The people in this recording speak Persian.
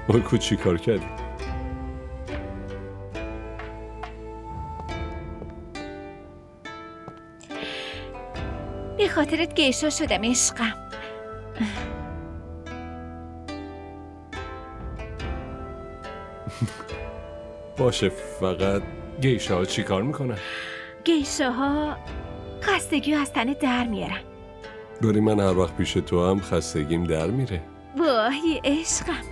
بگو چی کار کردی؟ به خاطرت گیشا شدم عشقم. باشه، فقط گیشه ها چی کار میکنن؟ گیشاها خستگی از تنه در میارن. داری من هر وقت پیش تو هم خستگیم در میره. وای عشقم.